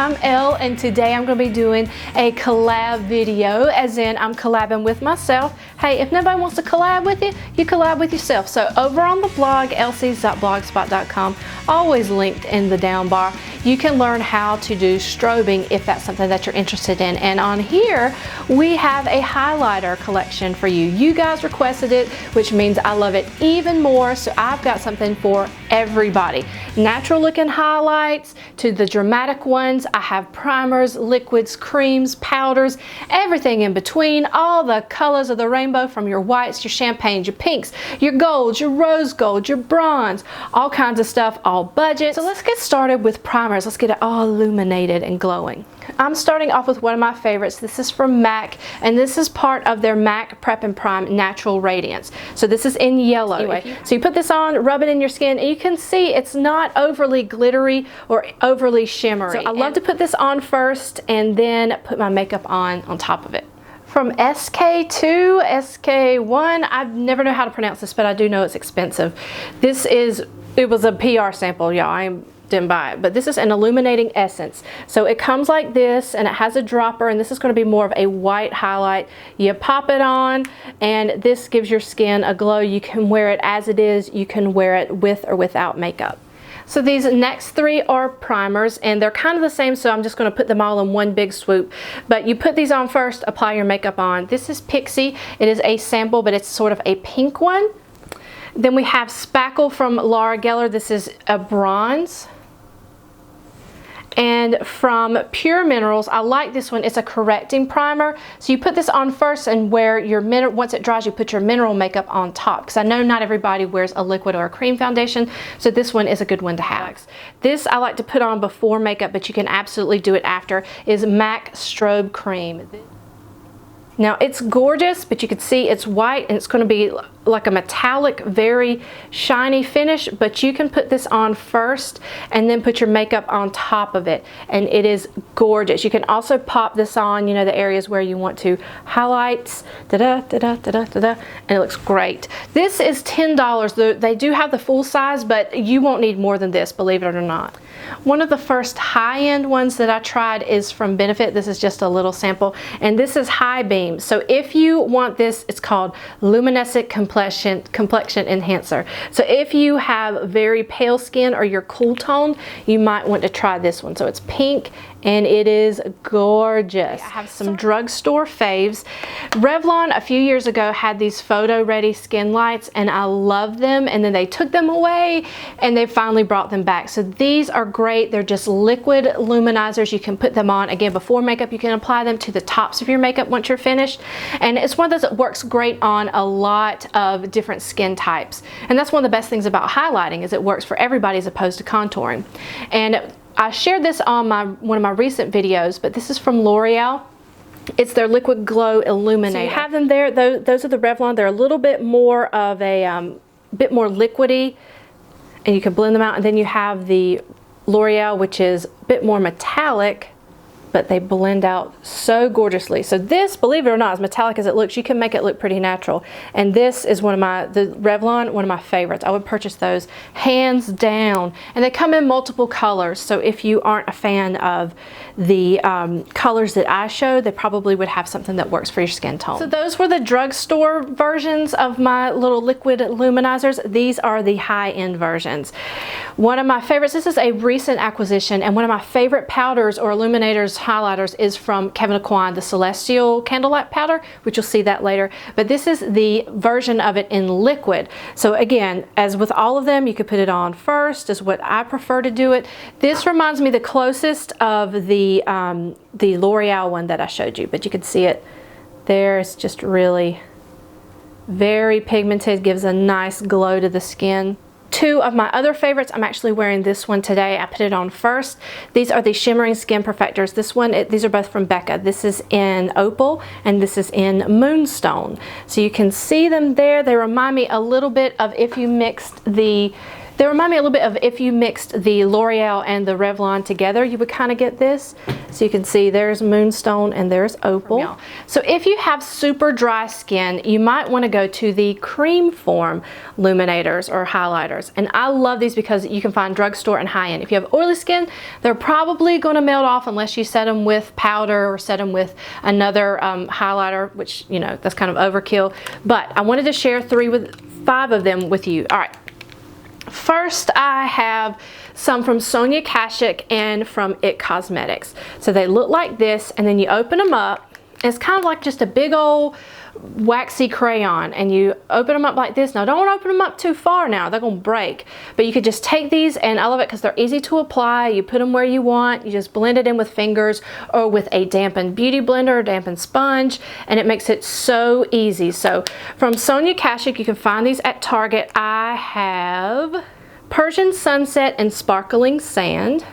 I'm Elle, and today I'm going to be doing a collab video, as in I'm collabing with myself. Hey, if nobody wants to collab with you, you collab with yourself. So over on the blog, lcs.blogspot.com, always linked in the down bar, you can learn how to do strobing if that's something that you're interested in. And on here, we have a highlighter collection for you. You guys requested it, which means I love it even more, so I've got something for everybody. Natural looking highlights to the dramatic ones. I have primers, liquids, creams, powders, everything in between, all the colors of the rainbow, from your whites, your champagnes, your pinks, your golds, your rose gold, your bronze, all kinds of stuff, all budget. So let's get started with primers. Let's get it all illuminated and glowing. I'm starting off with one of my favorites. This is from MAC, and this is part of their MAC Prep and Prime Natural Radiance. So this is in yellow. Anyway, so you put this on, rub it in your skin, and you can see it's not overly glittery or overly shimmery. So I love to put this on first and then put my makeup on top of it. From SK2, SK1, I never know how to pronounce this, but I do know it's expensive. It was a PR sample, y'all. I didn't buy it, but this is an illuminating essence. So it comes like this, and it has a dropper, and this is going to be more of a white highlight. You pop it on, and this gives your skin a glow. You can wear it as it is. You can wear it with or without makeup. So these next three are primers, and they're kind of the same, so I'm just going to put them all in one big swoop. But you put these on first, apply your makeup on. This is Pixie. It is a sample, but it's sort of a pink one. Then we have Spackle from Laura Geller. This is a bronze. And from Pure Minerals, I like this one. It's a correcting primer. So you put this on first and wear your once it dries, you put your mineral makeup on top. Because I know not everybody wears a liquid or a cream foundation, so this one is a good one to have. This I like to put on before makeup, but you can absolutely do it after, is MAC Strobe Cream. Now it's gorgeous, but you can see it's white, and it's going to be like a metallic, very shiny finish, but you can put this on first and then put your makeup on top of it, and it is gorgeous. You can also pop this on, you know, the areas where you want to. Highlights, and it looks great. This is $10. They do have the full size, but you won't need more than this, believe it or not. One of the first high-end ones that I tried is from Benefit. This is just a little sample, and this is High Beam. So if you want this, it's called Luminescent Complexion Enhancer. So if you have very pale skin or you're cool tone, you might want to try this one. So it's pink, and it is gorgeous. I have some drugstore faves. Revlon a few years ago had these photo ready skin lights, and I love them, and then they took them away and they finally brought them back. So these are great. They're just liquid luminizers. You can put them on again before makeup. You can apply them to the tops of your makeup once you're finished, and it's one of those that works great on a lot of different skin types. And that's one of the best things about highlighting, is it works for everybody as opposed to contouring. And I shared this on one of my recent videos, but this is from L'Oreal. It's their Liquid Glow Illuminator. So you have them there. Those are the Revlon. They're a little bit more of a bit more liquidy, and you can blend them out. And then you have the L'Oreal, which is a bit more metallic, but they blend out so gorgeously. So this, believe it or not, as metallic as it looks, you can make it look pretty natural. And this is the Revlon, one of my favorites. I would purchase those hands down. And they come in multiple colors, so if you aren't a fan of the colors that I showed, they probably would have something that works for your skin tone. So those were the drugstore versions of my little liquid luminizers. These are the high-end versions. One of my favorites, this is a recent acquisition, and one of my favorite powders or illuminators, highlighters, is from Kevyn Aucoin, the Celestial Candlelight Powder, which you'll see that later. But this is the version of it in liquid. So again, as with all of them, you could put it on first, is what I prefer to do it. This reminds me the closest of the L'Oreal one that I showed you, but you can see it there. It's just really very pigmented, gives a nice glow to the skin. Two of my other favorites, I'm actually wearing this one today. I put it on first. These are the Shimmering Skin Perfectors. These are both from Becca. This is in Opal, and this is in Moonstone. So you can see them there. They remind me a little bit of if you mixed the They remind me a little bit of if you mixed the L'Oreal and the Revlon together, you would kind of get this. So you can see there's Moonstone and there's Opal. So if you have super dry skin, you might want to go to the cream form illuminators or highlighters. And I love these because you can find drugstore and high-end. If you have oily skin, they're probably going to melt off unless you set them with powder or set them with another highlighter, which, you know, that's kind of overkill. But I wanted to share 5 of them with you. All right. First, I have some from Sonia Kashuk and from IT Cosmetics. So they look like this, and then you open them up. It's kind of like just a big old waxy crayon, and you open them up like this. Now, don't open them up too far now. They're going to break. But you could just take these, and I love it because they're easy to apply. You put them where you want. You just blend it in with fingers or with a dampened beauty blender or dampened sponge, and it makes it so easy. So from Sonia Kashuk, you can find these at Target. I have Persian Sunset and Sparkling Sand.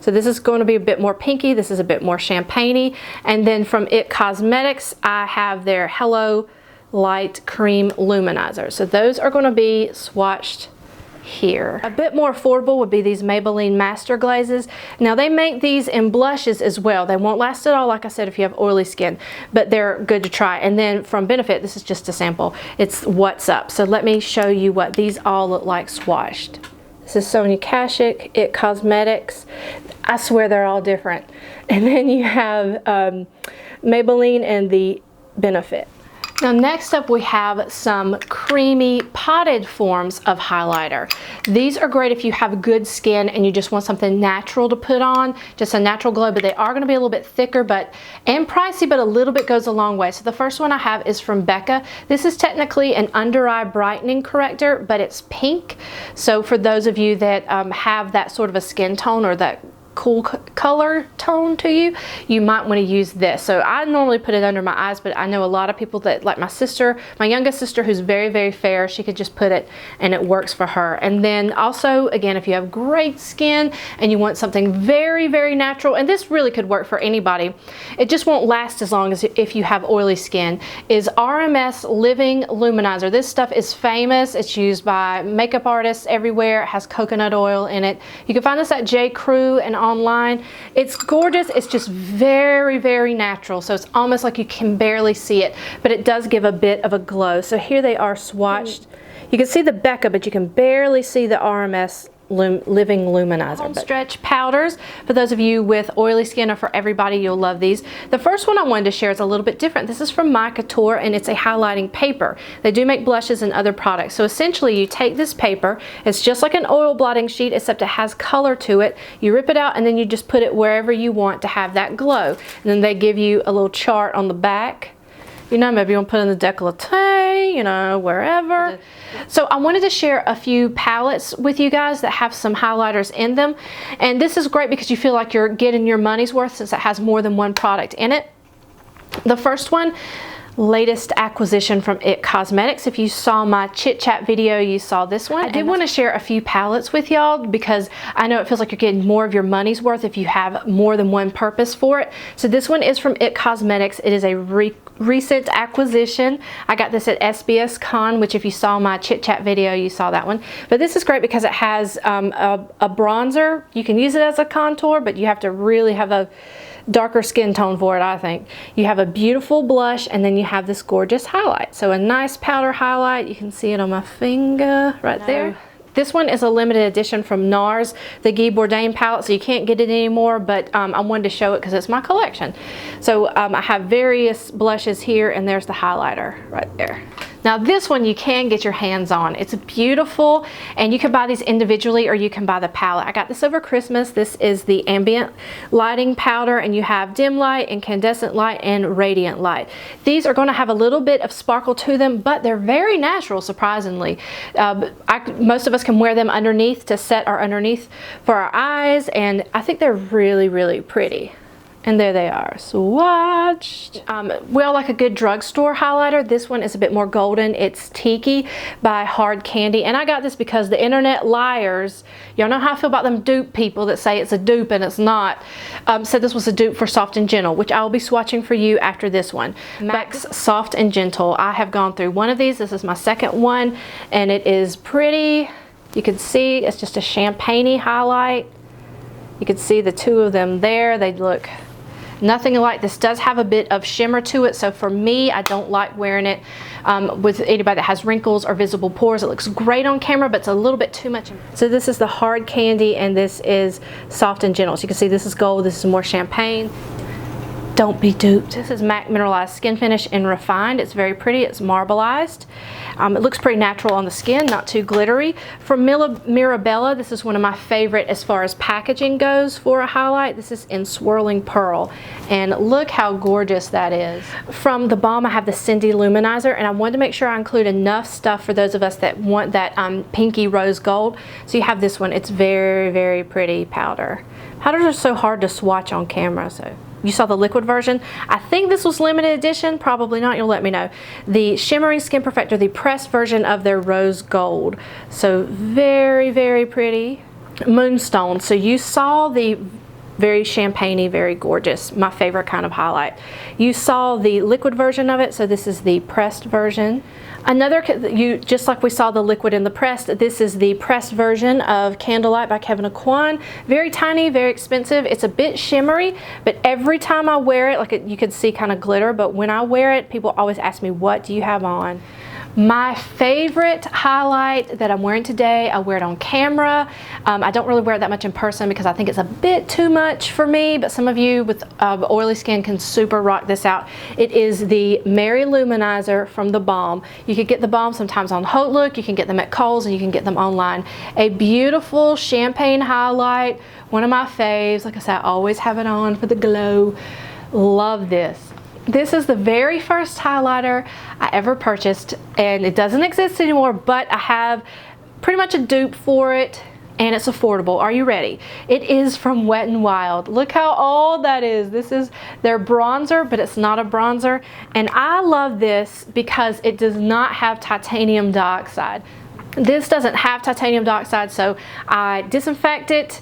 So this is going to be a bit more pinky. This is a bit more champagne-y. And then from IT Cosmetics, I have their Hello Light Cream Luminizer. So those are going to be swatched here. A bit more affordable would be these Maybelline Master Glazes. Now they make these in blushes as well. They won't last at all, like I said, if you have oily skin, but they're good to try. And then from Benefit, this is just a sample. It's What's Up. So let me show you what these all look like swatched. This is Sonia Kashuk, IT Cosmetics. I swear they're all different. And then you have Maybelline and the Benefit. Now next up we have some creamy potted forms of highlighter. These are great if you have good skin and you just want something natural to put on, just a natural glow, but they are going to be a little bit thicker and pricey, but a little bit goes a long way. So the first one I have is from Becca. This is technically an under eye brightening corrector, but it's pink. So for those of you that have that sort of a skin tone or that cool color tone to you, you might want to use this. So I normally put it under my eyes, but I know a lot of people that, like my sister, my youngest sister, who's very, very fair, she could just put it and it works for her. And then also, again, if you have great skin and you want something very, very natural, and this really could work for anybody, it just won't last as long as if you have oily skin, is RMS Living Luminizer. This stuff is famous. It's used by makeup artists everywhere. It has coconut oil in it. You can find this at J. Crew and online. It's gorgeous. It's just very, very natural. So it's almost like you can barely see it, but it does give a bit of a glow. So here they are swatched. You can see the Becca, but you can barely see the RMS Living Luminizer. Home stretch powders. For those of you with oily skin, or for everybody, you'll love these. The first one I wanted to share is a little bit different. This is from My Couture, and it's a highlighting paper. They do make blushes and other products. So essentially you take this paper, it's just like an oil blotting sheet, except it has color to it. You rip it out and then you just put it wherever you want to have that glow. And then they give you a little chart on the back. You know, maybe you want to put in the décolleté, you know, wherever. So I wanted to share a few palettes with you guys that have some highlighters in them. And this is great because you feel like you're getting your money's worth since it has more than one product in it. The first one, latest acquisition from IT Cosmetics. If you saw my chit chat video, you saw this one. I did want to share a few palettes with y'all because I know it feels like you're getting more of your money's worth if you have more than one purpose for it. So this one is from IT Cosmetics. It is a recent acquisition. I got this at SBS Con, which if you saw my chit chat video, you saw that one. But this is great because it has a bronzer. You can use it as a contour, but you have to really have a darker skin tone for it, I think. You have a beautiful blush, and then you have this gorgeous highlight. So a nice powder highlight. You can see it on my finger right there. This one is a limited edition from NARS, the Guy Bourdain palette, so you can't get it anymore, but I wanted to show it because it's my collection. So I have various blushes here, and there's the highlighter right there. Now this one you can get your hands on. It's beautiful, and you can buy these individually or you can buy the palette. I got this over Christmas. This is the ambient lighting powder, and you have dim light, incandescent light, and radiant light. These are going to have a little bit of sparkle to them, but they're very natural, surprisingly. Most of us can wear them underneath to set our underneath for our eyes, and I think they're really, really pretty. And there they are, swatched. We all like a good drugstore highlighter. This one is a bit more golden. It's Tiki by Hard Candy. And I got this because the internet liars, y'all know how I feel about them dupe people that say it's a dupe and it's not, said this was a dupe for Soft and Gentle, which I will be swatching for you after this one. Max Soft and Gentle. I have gone through one of these. This is my second one, and it is pretty You can see it's just a champagne-y highlight. You can see the two of them there. They look nothing alike. This does have a bit of shimmer to it, so for me, I don't like wearing it with anybody that has wrinkles or visible pores. It looks great on camera, but it's a little bit too much. So this is the hard candy, and this is soft and gentle. So you can see this is gold, this is more champagne. Don't be duped. This is MAC Mineralized Skin Finish in Refined. It's very pretty. It's marbleized. It looks pretty natural on the skin, not too glittery. From Mirabella, this is one of my favorite as far as packaging goes for a highlight. This is in Swirling Pearl, and look how gorgeous that is. From the Balm, I have the Cindy Luminizer, and I wanted to make sure I include enough stuff for those of us that want that pinky rose gold. So you have this one. It's very, very pretty powder. Powders are so hard to swatch on camera, so. You saw the liquid version. I think this was limited edition, probably not, you'll let me know. The Shimmering Skin Perfector, the pressed version of their rose gold. So very, very pretty. Moonstone, so you saw the very champagne-y, very gorgeous, my favorite kind of highlight. You saw the liquid version of it, so this is the pressed version. Just like we saw the liquid and the pressed, this is the pressed version of Candlelight by Kevyn Aucoin. Very tiny, very expensive. It's a bit shimmery, but every time I wear it, like you can see kind of glitter, but when I wear it, people always ask me, what do you have on? My favorite highlight that I'm wearing today, I wear it on camera. I don't really wear it that much in person because I think it's a bit too much for me, but some of you with oily skin can super rock this out. It is the Mary Luminizer from the Balm. You can get the Balm sometimes on Haute Look, you can get them at Kohl's, and you can get them online. A beautiful champagne highlight, one of my faves. Like I said, I always have it on for the glow. Love this. This is the very first highlighter I ever purchased, and it doesn't exist anymore, but I have pretty much a dupe for it, and it's affordable. Are you ready? It is from Wet n Wild. Look how old that is. This is their bronzer, but it's not a bronzer, and I love this because it does not have titanium dioxide. This doesn't have titanium dioxide, so I disinfect it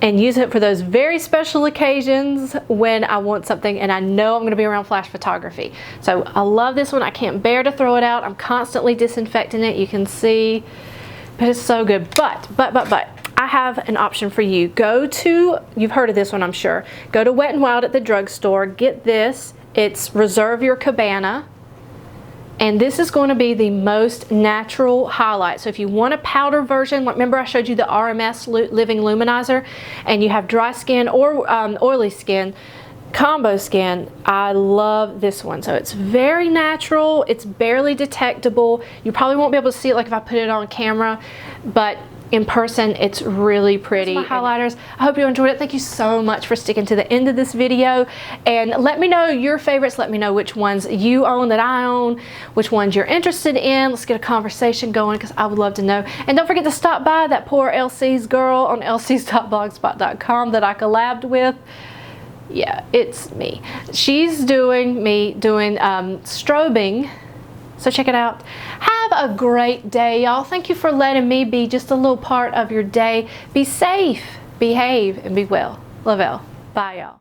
and use it for those very special occasions when I want something and I know I'm going to be around flash photography. So I love this one. I can't bear to throw it out. I'm constantly disinfecting it. You can see, but it's so good. But I have an option for you. You've heard of this one, I'm sure. Go to Wet n Wild at the drugstore. Get this. It's Reserve Your Cabana. And this is going to be the most natural highlight. So if you want a powder version, remember I showed you the RMS Living Luminizer, and you have dry skin or oily skin, combo skin, I love this one. So it's very natural, it's barely detectable. You probably won't be able to see it like if I put it on camera, but in person it's really pretty. Those are my highlighters. I hope you enjoyed it. Thank you so much for sticking to the end of this video, and let me know your favorites. Let me know which ones you own that I own, which ones you're interested in. Let's get a conversation going because I would love to know. And don't forget to stop by that poor LC's girl on lcs.blogspot.com that I collabed with. Yeah, it's me. She's doing strobing, so check it out. Have a great day, y'all. Thank you for letting me be just a little part of your day. Be safe, behave, and be well. Lavelle. Bye, y'all.